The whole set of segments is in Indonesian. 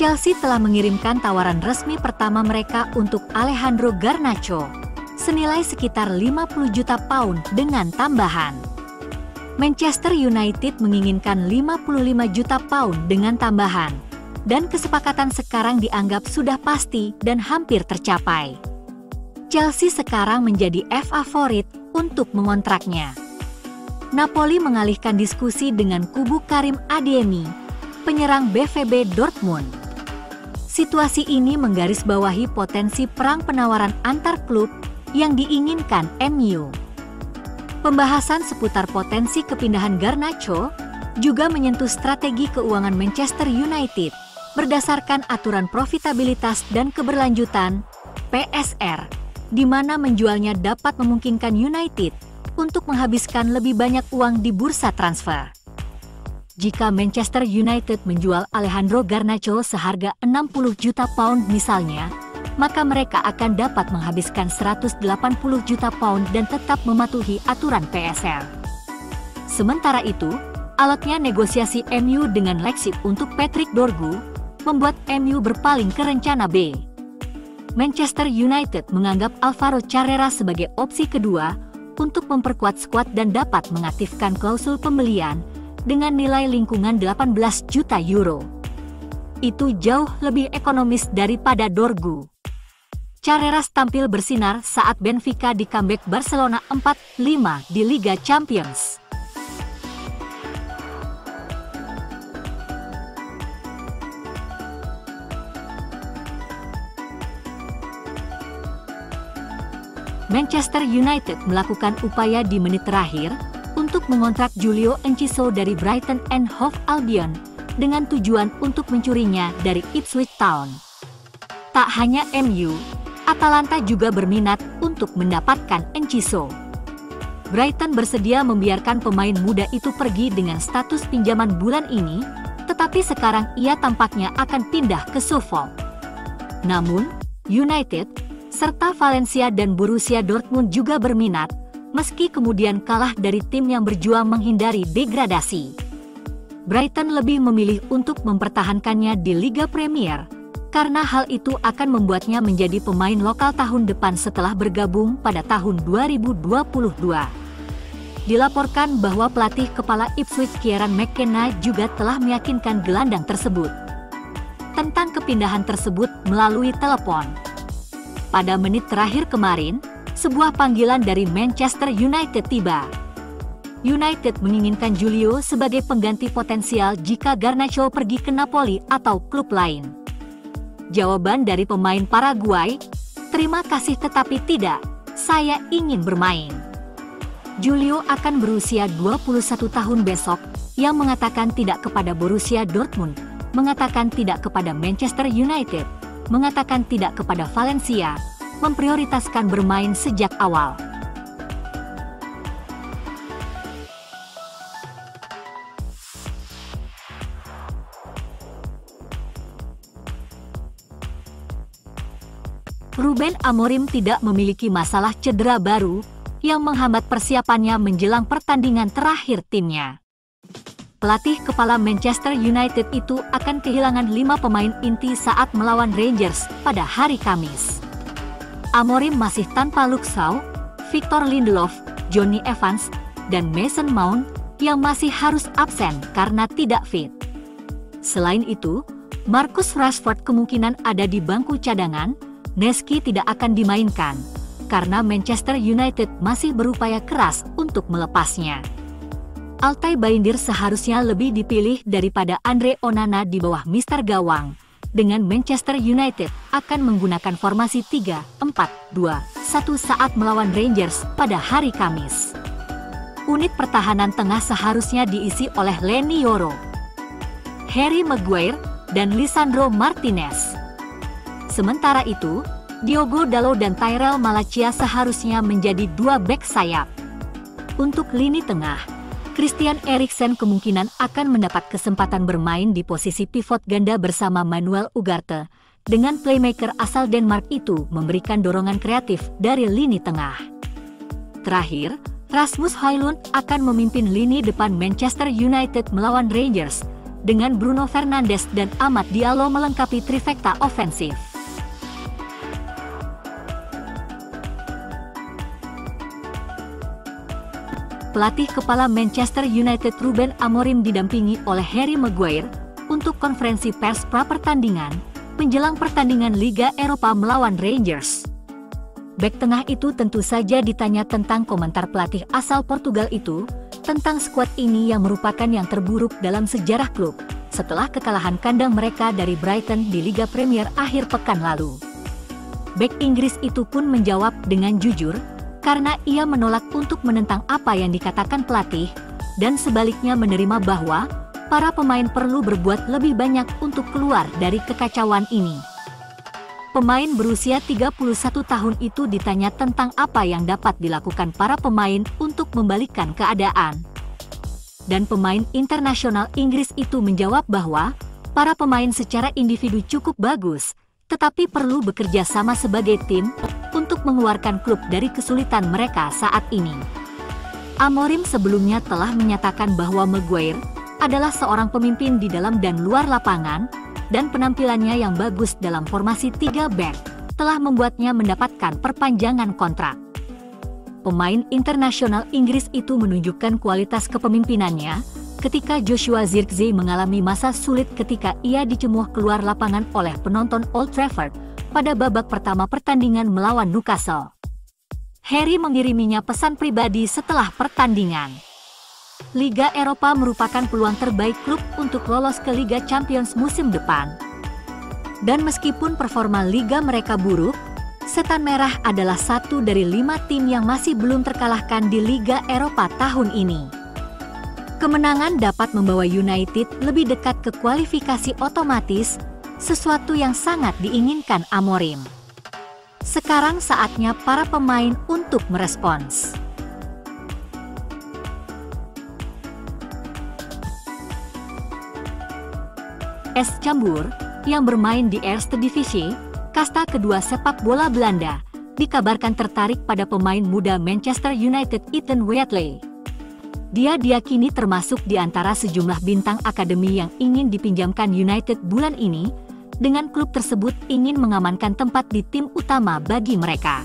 Chelsea telah mengirimkan tawaran resmi pertama mereka untuk Alejandro Garnacho, senilai sekitar 50 juta pound dengan tambahan. Manchester United menginginkan 55 juta pound dengan tambahan, dan kesepakatan sekarang dianggap sudah pasti dan hampir tercapai. Chelsea sekarang menjadi favorit untuk mengontraknya. Napoli mengalihkan diskusi dengan kubu Karim Adeyemi, penyerang BVB Dortmund. Situasi ini menggarisbawahi potensi perang penawaran antar klub yang diinginkan MU. Pembahasan seputar potensi kepindahan Garnacho juga menyentuh strategi keuangan Manchester United berdasarkan aturan profitabilitas dan keberlanjutan (PSR), di mana menjualnya dapat memungkinkan United untuk menghabiskan lebih banyak uang di bursa transfer. Jika Manchester United menjual Alejandro Garnacho seharga 60 juta pound misalnya, maka mereka akan dapat menghabiskan 180 juta pound dan tetap mematuhi aturan PSR. Sementara itu, alotnya negosiasi MU dengan Leipzig untuk Patrick Dorgu membuat MU berpaling ke rencana B. Manchester United menganggap Alvaro Carrera sebagai opsi kedua untuk memperkuat skuad dan dapat mengaktifkan klausul pembelian dengan nilai lingkungan 18 juta euro. Itu jauh lebih ekonomis daripada Dorgu. Carreras tampil bersinar saat Benfica di comeback Barcelona 4-5 di Liga Champions. Manchester United melakukan upaya di menit terakhir untuk mengontrak Julio Enciso dari Brighton and Hove Albion dengan tujuan untuk mencurinya dari Ipswich Town. Tak hanya MU, Atalanta juga berminat untuk mendapatkan Enciso. Brighton bersedia membiarkan pemain muda itu pergi dengan status pinjaman bulan ini, tetapi sekarang ia tampaknya akan pindah ke Suffolk. Namun, United, serta Valencia dan Borussia Dortmund juga berminat, meski kemudian kalah dari tim yang berjuang menghindari degradasi. Brighton lebih memilih untuk mempertahankannya di Liga Premier, karena hal itu akan membuatnya menjadi pemain lokal tahun depan setelah bergabung pada tahun 2022. Dilaporkan bahwa pelatih kepala Ipswich Kieran McKenna juga telah meyakinkan gelandang tersebut tentang kepindahan tersebut melalui telepon. Pada menit terakhir kemarin, sebuah panggilan dari Manchester United tiba. United menginginkan Julio sebagai pengganti potensial jika Garnacho pergi ke Napoli atau klub lain. Jawaban dari pemain Paraguay, "Terima kasih tetapi tidak, saya ingin bermain." Julio akan berusia 21 tahun besok, yang mengatakan tidak kepada Borussia Dortmund, mengatakan tidak kepada Manchester United, mengatakan tidak kepada Valencia, memprioritaskan bermain sejak awal. Ruben Amorim tidak memiliki masalah cedera baru yang menghambat persiapannya menjelang pertandingan terakhir timnya. Pelatih kepala Manchester United itu akan kehilangan 5 pemain inti saat melawan Rangers pada hari Kamis. Amorim masih tanpa Luke Shaw, Victor Lindelof, Jonny Evans, dan Mason Mount yang masih harus absen karena tidak fit. Selain itu, Marcus Rashford kemungkinan ada di bangku cadangan. Neski tidak akan dimainkan karena Manchester United masih berupaya keras untuk melepasnya. Altay Bayindir seharusnya lebih dipilih daripada Andre Onana di bawah Mister Gawang. Dengan Manchester United akan menggunakan formasi 3-4-2-1 saat melawan Rangers pada hari Kamis. Unit pertahanan tengah seharusnya diisi oleh Leny Yoro, Harry Maguire, dan Lisandro Martinez. Sementara itu, Diogo Dalot dan Tyrell Malacia seharusnya menjadi 2 bek sayap. Untuk lini tengah, Christian Eriksen kemungkinan akan mendapat kesempatan bermain di posisi pivot ganda bersama Manuel Ugarte, dengan playmaker asal Denmark itu memberikan dorongan kreatif dari lini tengah. Terakhir, Rasmus Højlund akan memimpin lini depan Manchester United melawan Rangers, dengan Bruno Fernandes dan Amad Diallo melengkapi trifecta ofensif. Pelatih kepala Manchester United Ruben Amorim didampingi oleh Harry Maguire untuk konferensi pers pra-pertandingan menjelang pertandingan Liga Eropa melawan Rangers. Bek tengah itu tentu saja ditanya tentang komentar pelatih asal Portugal itu tentang skuad ini yang merupakan yang terburuk dalam sejarah klub setelah kekalahan kandang mereka dari Brighton di Liga Premier akhir pekan lalu. Bek Inggris itu pun menjawab dengan jujur karena ia menolak untuk menentang apa yang dikatakan pelatih dan sebaliknya menerima bahwa para pemain perlu berbuat lebih banyak untuk keluar dari kekacauan ini. Pemain berusia 31 tahun itu ditanya tentang apa yang dapat dilakukan para pemain untuk membalikkan keadaan. Dan pemain internasional Inggris itu menjawab bahwa para pemain secara individu cukup bagus, tetapi perlu bekerja sama sebagai tim untuk mengeluarkan klub dari kesulitan mereka saat ini. Amorim sebelumnya telah menyatakan bahwa Maguire adalah seorang pemimpin di dalam dan luar lapangan, dan penampilannya yang bagus dalam formasi 3 back telah membuatnya mendapatkan perpanjangan kontrak. Pemain internasional Inggris itu menunjukkan kualitas kepemimpinannya ketika Joshua Zirkzee mengalami masa sulit ketika ia dicemooh keluar lapangan oleh penonton Old Trafford pada babak pertama pertandingan melawan Newcastle. Harry mengiriminya pesan pribadi setelah pertandingan. Liga Eropa merupakan peluang terbaik klub untuk lolos ke Liga Champions musim depan. Dan meskipun performa liga mereka buruk, Setan Merah adalah satu dari 5 tim yang masih belum terkalahkan di Liga Eropa tahun ini. Kemenangan dapat membawa United lebih dekat ke kualifikasi otomatis, sesuatu yang sangat diinginkan Amorim. Sekarang saatnya para pemain untuk merespons. AS Cambuur, yang bermain di Eerste Divisie, kasta kedua sepak bola Belanda, dikabarkan tertarik pada pemain muda Manchester United Ethan Wheatley. Dia diyakini termasuk di antara sejumlah bintang akademi yang ingin dipinjamkan United bulan ini, dengan klub tersebut ingin mengamankan tempat di tim utama bagi mereka.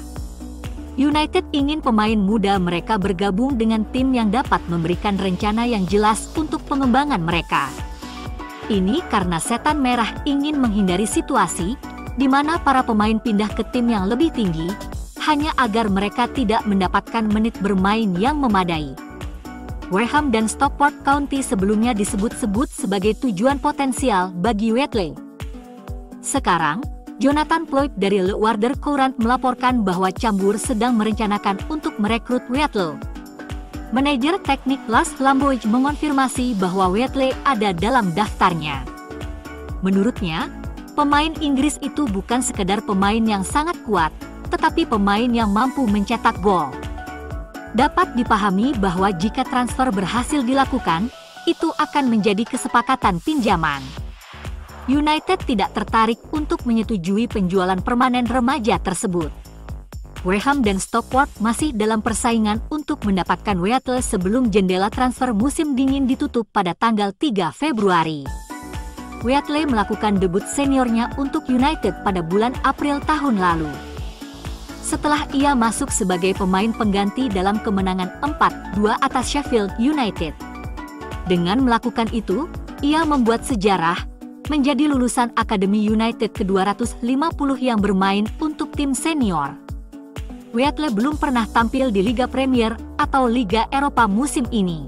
United ingin pemain muda mereka bergabung dengan tim yang dapat memberikan rencana yang jelas untuk pengembangan mereka. Ini karena Setan Merah ingin menghindari situasi di mana para pemain pindah ke tim yang lebih tinggi, hanya agar mereka tidak mendapatkan menit bermain yang memadai. Wareham dan Stockport County sebelumnya disebut-sebut sebagai tujuan potensial bagi Wheatley. Sekarang, Jonathan Ployd dari Le Warder Courant melaporkan bahwa Cambuur sedang merencanakan untuk merekrut Wheatley. Manajer teknik Lars Lamboig mengonfirmasi bahwa Wheatley ada dalam daftarnya. Menurutnya, pemain Inggris itu bukan sekedar pemain yang sangat kuat, tetapi pemain yang mampu mencetak gol. Dapat dipahami bahwa jika transfer berhasil dilakukan, itu akan menjadi kesepakatan pinjaman. United tidak tertarik untuk menyetujui penjualan permanen remaja tersebut. Wareham dan Stockport masih dalam persaingan untuk mendapatkan Wheatley sebelum jendela transfer musim dingin ditutup pada tanggal 3 Februari. Wheatley melakukan debut seniornya untuk United pada bulan April tahun lalu. Setelah ia masuk sebagai pemain pengganti dalam kemenangan 4-2 atas Sheffield United. Dengan melakukan itu, ia membuat sejarah, menjadi lulusan Akademi United ke-250 yang bermain untuk tim senior. Wheatley belum pernah tampil di Liga Premier atau Liga Eropa musim ini.